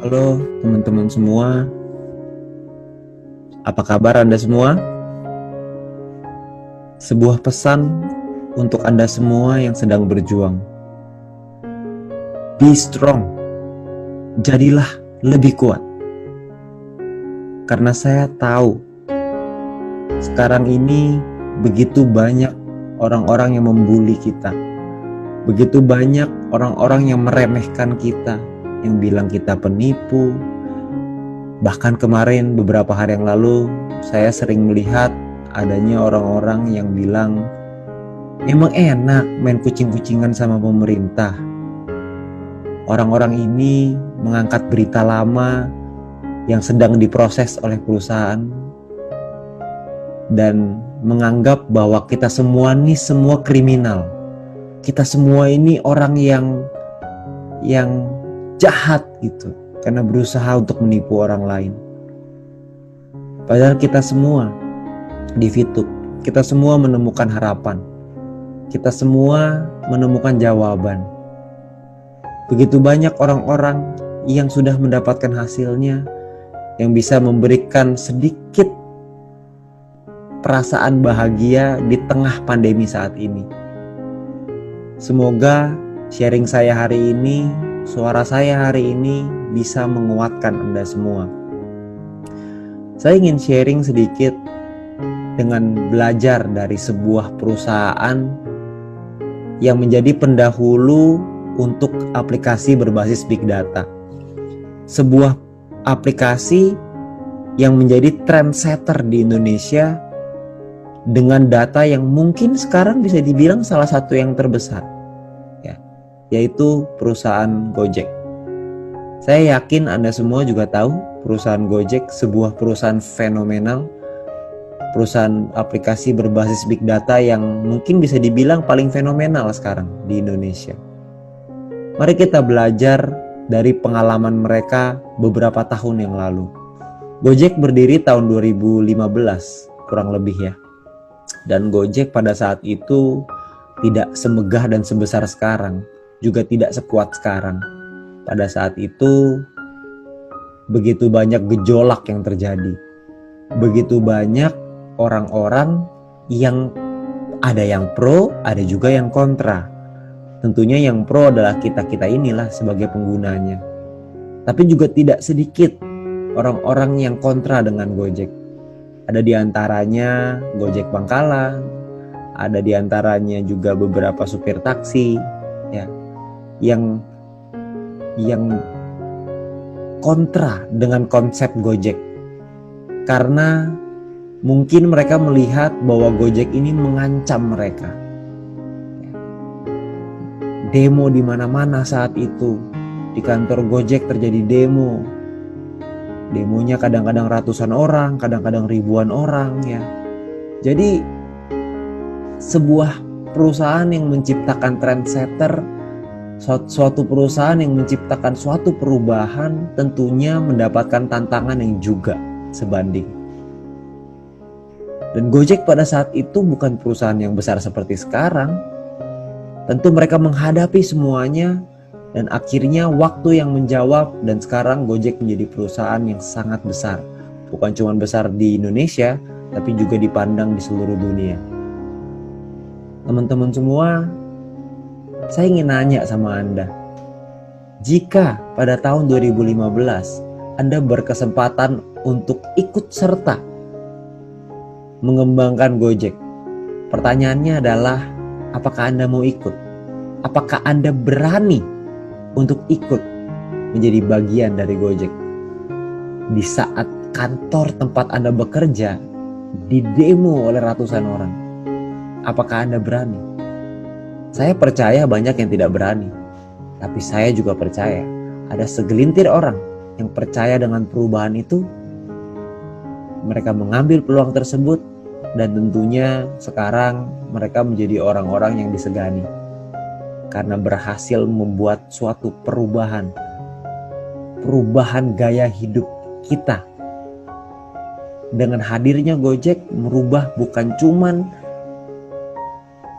Halo teman-teman semua, apa kabar Anda semua? Sebuah pesan untuk Anda semua yang sedang berjuang. Be strong, jadilah lebih kuat. Karena saya tahu sekarang ini begitu banyak orang-orang yang membuli kita. Begitu banyak orang-orang yang meremehkan kita, yang bilang kita penipu. Bahkan kemarin beberapa hari yang lalu saya sering melihat adanya orang-orang yang bilang emang enak main kucing-kucingan sama pemerintah. Orang-orang ini mengangkat berita lama yang sedang diproses oleh perusahaan dan menganggap bahwa kita semua ini semua kriminal. Kita semua ini orang yang jahat gitu, karena berusaha untuk menipu orang lain. Padahal kita semua di Fitup, kita semua menemukan harapan. Kita semua menemukan jawaban. Begitu banyak orang-orang yang sudah mendapatkan hasilnya, yang bisa memberikan sedikit perasaan bahagia di tengah pandemi saat ini. Semoga sharing saya hari ini, suara saya hari ini bisa menguatkan Anda semua. Saya ingin sharing sedikit dengan belajar dari sebuah perusahaan yang menjadi pendahulu untuk aplikasi berbasis big data. Sebuah aplikasi yang menjadi trendsetter di Indonesia dengan data yang mungkin sekarang bisa dibilang salah satu yang terbesar, yaitu perusahaan Gojek. Saya yakin Anda semua juga tahu perusahaan Gojek sebuah perusahaan fenomenal, perusahaan aplikasi berbasis big data yang mungkin bisa dibilang paling fenomenal sekarang di Indonesia. Mari kita belajar dari pengalaman mereka beberapa tahun yang lalu. Gojek berdiri tahun 2015 kurang lebih ya. Dan Gojek pada saat itu tidak semegah dan sebesar sekarang, juga tidak sekuat sekarang. Pada saat itu begitu banyak gejolak yang terjadi. Begitu banyak orang-orang yang ada yang pro, ada juga yang kontra. Tentunya yang pro adalah kita-kita inilah sebagai penggunanya. Tapi juga tidak sedikit orang-orang yang kontra dengan Gojek. Ada di antaranya Gojek Bangkalan, ada di antaranya juga beberapa supir taksi ya, yang kontra dengan konsep Gojek. Karena mungkin mereka melihat bahwa Gojek ini mengancam mereka. Demo di mana-mana saat itu. Di kantor Gojek terjadi demo. Demonya kadang-kadang ratusan orang, kadang-kadang ribuan orang ya. Jadi sebuah perusahaan yang menciptakan trendsetter, suatu perusahaan yang menciptakan suatu perubahan tentunya mendapatkan tantangan yang juga sebanding. Dan Gojek pada saat itu bukan perusahaan yang besar seperti sekarang. Tentu mereka menghadapi semuanya. Dan akhirnya waktu yang menjawab, dan sekarang Gojek menjadi perusahaan yang sangat besar. Bukan cuma besar di Indonesia, tapi juga dipandang di seluruh dunia. Teman-teman semua, saya ingin nanya sama Anda. Jika pada tahun 2015 Anda berkesempatan untuk ikut serta mengembangkan Gojek, pertanyaannya adalah, apakah Anda mau ikut? Apakah Anda berani untuk ikut menjadi bagian dari Gojek? Di saat kantor tempat Anda bekerja didemo oleh ratusan orang, apakah Anda berani? Saya percaya banyak yang tidak berani, tapi saya juga percaya ada segelintir orang yang percaya dengan perubahan itu. Mereka mengambil peluang tersebut, dan tentunya sekarang mereka menjadi orang-orang yang disegani karena berhasil membuat suatu perubahan gaya hidup kita. Dengan hadirnya Gojek merubah bukan cuman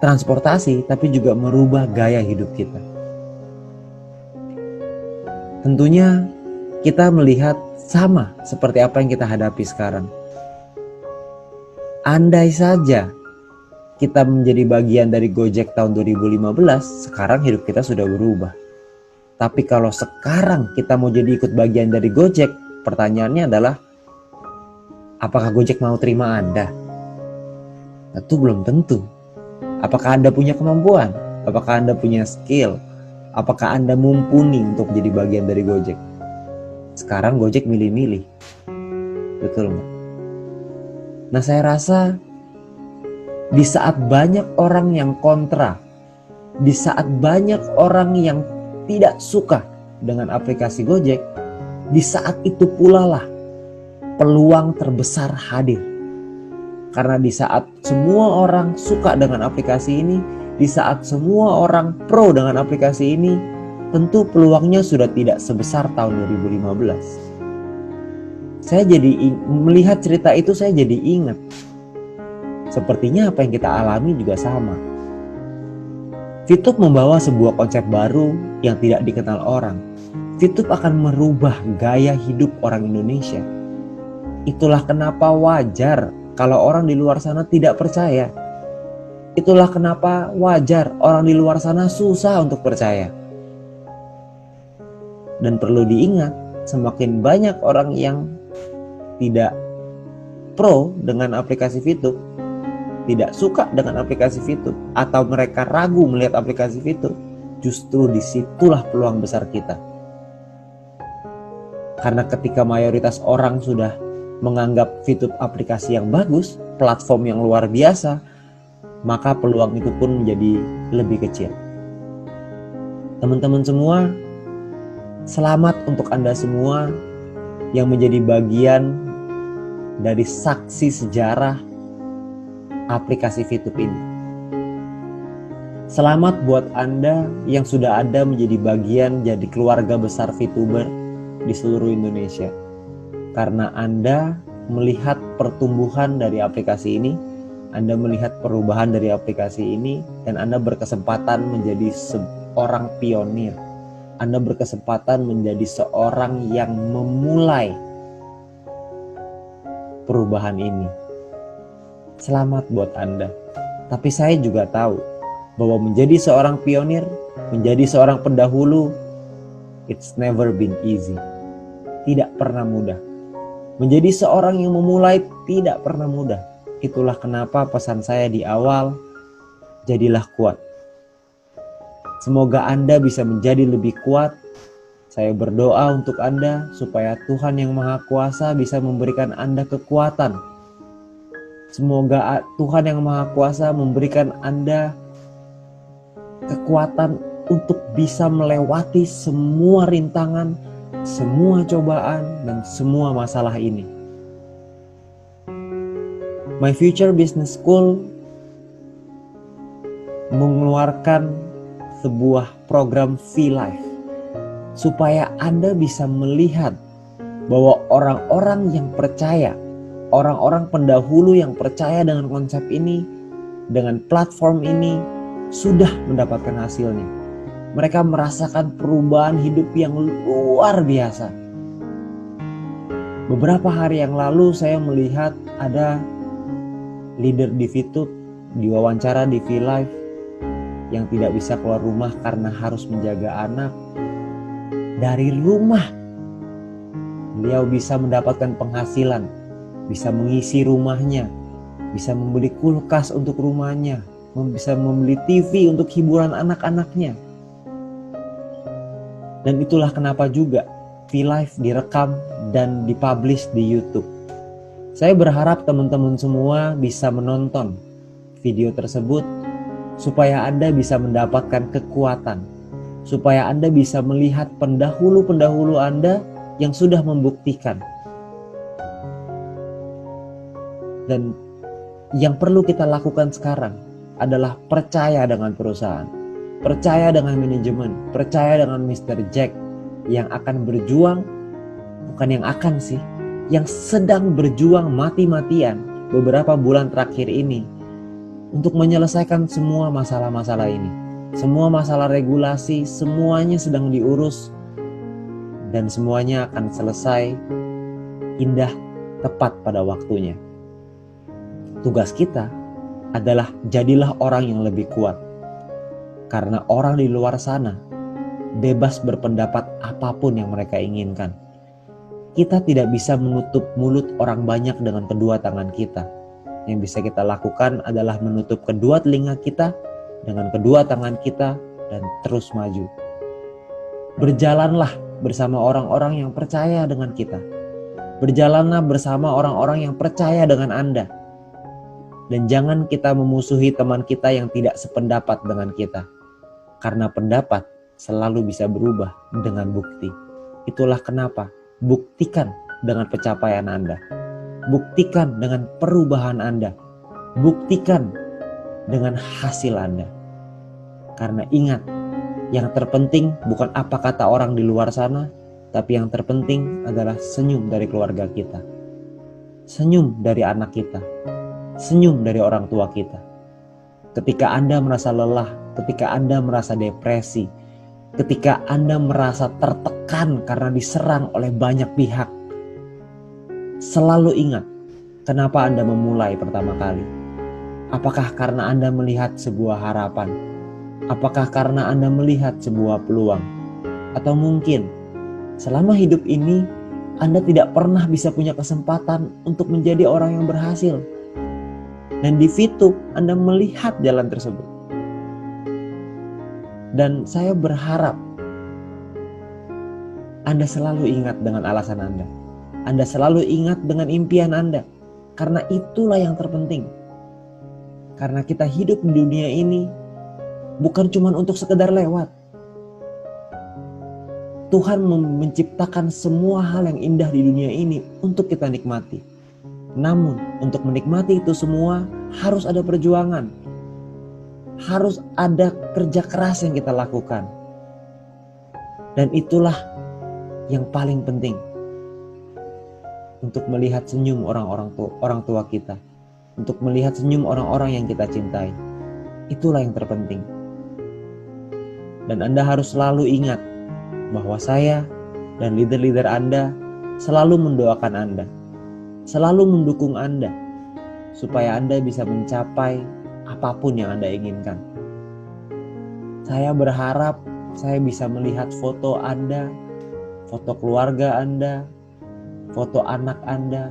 transportasi, tapi juga merubah gaya hidup kita. Tentunya kita melihat sama seperti apa yang kita hadapi sekarang. Andai saja kita menjadi bagian dari Gojek tahun 2015, sekarang hidup kita sudah berubah. Tapi kalau sekarang kita mau jadi ikut bagian dari Gojek, pertanyaannya adalah, apakah Gojek mau terima Anda? Tentu belum tentu. Apakah Anda punya kemampuan? Apakah Anda punya skill? Apakah Anda mumpuni untuk jadi bagian dari Gojek? Sekarang Gojek milih-milih. Betul nggak? Nah, saya rasa di saat banyak orang yang kontra, di saat banyak orang yang tidak suka dengan aplikasi Gojek, di saat itu pula lah peluang terbesar hadir. Karena di saat semua orang suka dengan aplikasi ini, di saat semua orang pro dengan aplikasi ini, tentu peluangnya sudah tidak sebesar tahun 2015. Saya jadi melihat cerita itu, saya jadi ingat. Sepertinya apa yang kita alami juga sama. Fitup membawa sebuah konsep baru yang tidak dikenal orang. Fitup akan merubah gaya hidup orang Indonesia. Itulah kenapa wajar kalau orang di luar sana tidak percaya. Itulah kenapa wajar orang di luar sana susah untuk percaya. Dan perlu diingat, semakin banyak orang yang tidak pro dengan aplikasi Fitup, tidak suka dengan aplikasi Fitup, atau mereka ragu melihat aplikasi Fitup, justru disitulah peluang besar kita. Karena ketika mayoritas orang sudah menganggap Fitup aplikasi yang bagus, platform yang luar biasa, maka peluang itu pun menjadi lebih kecil. Teman-teman semua, selamat untuk Anda semua yang menjadi bagian dari saksi sejarah aplikasi Fitup ini. Selamat buat Anda yang sudah ada menjadi bagian jadi keluarga besar Fituber di seluruh Indonesia. Karena Anda melihat pertumbuhan dari aplikasi ini, Anda melihat perubahan dari aplikasi ini, dan Anda berkesempatan menjadi seorang pionir. Anda berkesempatan menjadi seorang yang memulai perubahan ini. Selamat buat Anda. Tapi saya juga tahu bahwa menjadi seorang pionir, menjadi seorang pendahulu, it's never been easy. Tidak pernah mudah. Menjadi seorang yang memulai tidak pernah mudah. Itulah kenapa pesan saya di awal, jadilah kuat. Semoga Anda bisa menjadi lebih kuat. Saya berdoa untuk Anda supaya Tuhan yang Maha Kuasa bisa memberikan Anda kekuatan. Semoga Tuhan yang Maha Kuasa memberikan Anda kekuatan untuk bisa melewati semua rintangan, semua cobaan, dan semua masalah ini. My Future Business School mengeluarkan sebuah program V-Life supaya Anda bisa melihat bahwa orang-orang yang percaya, orang-orang pendahulu yang percaya dengan konsep ini, dengan platform ini, sudah mendapatkan hasilnya. Mereka merasakan perubahan hidup yang luar biasa. Beberapa hari yang lalu saya melihat ada leader di Fitup diwawancara di V-Live yang tidak bisa keluar rumah karena harus menjaga anak. Dari rumah beliau bisa mendapatkan penghasilan, bisa mengisi rumahnya, bisa membeli kulkas untuk rumahnya, bisa membeli TV untuk hiburan anak-anaknya. Dan itulah kenapa juga V-Live direkam dan dipublish di YouTube. Saya berharap teman-teman semua bisa menonton video tersebut supaya Anda bisa mendapatkan kekuatan, supaya Anda bisa melihat pendahulu-pendahulu Anda yang sudah membuktikan. Dan yang perlu kita lakukan sekarang adalah percaya dengan perusahaan, percaya dengan manajemen, percaya dengan Mr. Jack yang akan berjuang, bukan yang akan sih, yang sedang berjuang mati-matian beberapa bulan terakhir ini untuk menyelesaikan semua masalah-masalah ini. Semua masalah regulasi, semuanya sedang diurus dan semuanya akan selesai indah tepat pada waktunya. Tugas kita adalah jadilah orang yang lebih kuat. Karena orang di luar sana bebas berpendapat apapun yang mereka inginkan. Kita tidak bisa menutup mulut orang banyak dengan kedua tangan kita. Yang bisa kita lakukan adalah menutup kedua telinga kita dengan kedua tangan kita dan terus maju. Berjalanlah bersama orang-orang yang percaya dengan kita. Berjalanlah bersama orang-orang yang percaya dengan Anda. Dan jangan kita memusuhi teman kita yang tidak sependapat dengan kita. Karena pendapat selalu bisa berubah dengan bukti. Itulah kenapa buktikan dengan pencapaian Anda. Buktikan dengan perubahan Anda. Buktikan dengan hasil Anda. Karena ingat, yang terpenting bukan apa kata orang di luar sana, tapi yang terpenting adalah senyum dari keluarga kita. Senyum dari anak kita. Senyum dari orang tua kita. Ketika Anda merasa lelah, ketika Anda merasa depresi, ketika Anda merasa tertekan karena diserang oleh banyak pihak, selalu ingat kenapa Anda memulai pertama kali. Apakah karena Anda melihat sebuah harapan? Apakah karena Anda melihat sebuah peluang? Atau mungkin selama hidup ini Anda tidak pernah bisa punya kesempatan untuk menjadi orang yang berhasil. Dan di situ Anda melihat jalan tersebut. Dan saya berharap Anda selalu ingat dengan alasan Anda. Anda selalu ingat dengan impian Anda. Karena itulah yang terpenting. Karena kita hidup di dunia ini bukan cuma untuk sekedar lewat. Tuhan menciptakan semua hal yang indah di dunia ini untuk kita nikmati. Namun untuk menikmati itu semua harus ada perjuangan. Harus ada kerja keras yang kita lakukan. Dan itulah yang paling penting. Untuk melihat senyum orang tua kita. Untuk melihat senyum orang-orang yang kita cintai. Itulah yang terpenting. Dan Anda harus selalu ingat bahwa saya dan leader-leader Anda selalu mendoakan Anda. Selalu mendukung Anda. Supaya Anda bisa mencapai apapun yang Anda inginkan. Saya berharap saya bisa melihat foto Anda, foto keluarga Anda, foto anak Anda.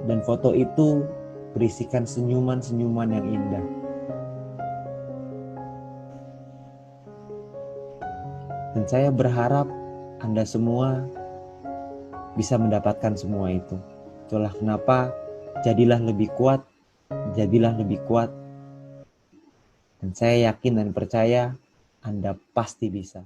Dan foto itu berisikan senyuman-senyuman yang indah. Dan saya berharap Anda semua bisa mendapatkan semua itu. Itulah kenapa jadilah lebih kuat, jadilah lebih kuat. Dan saya yakin dan percaya Anda pasti bisa.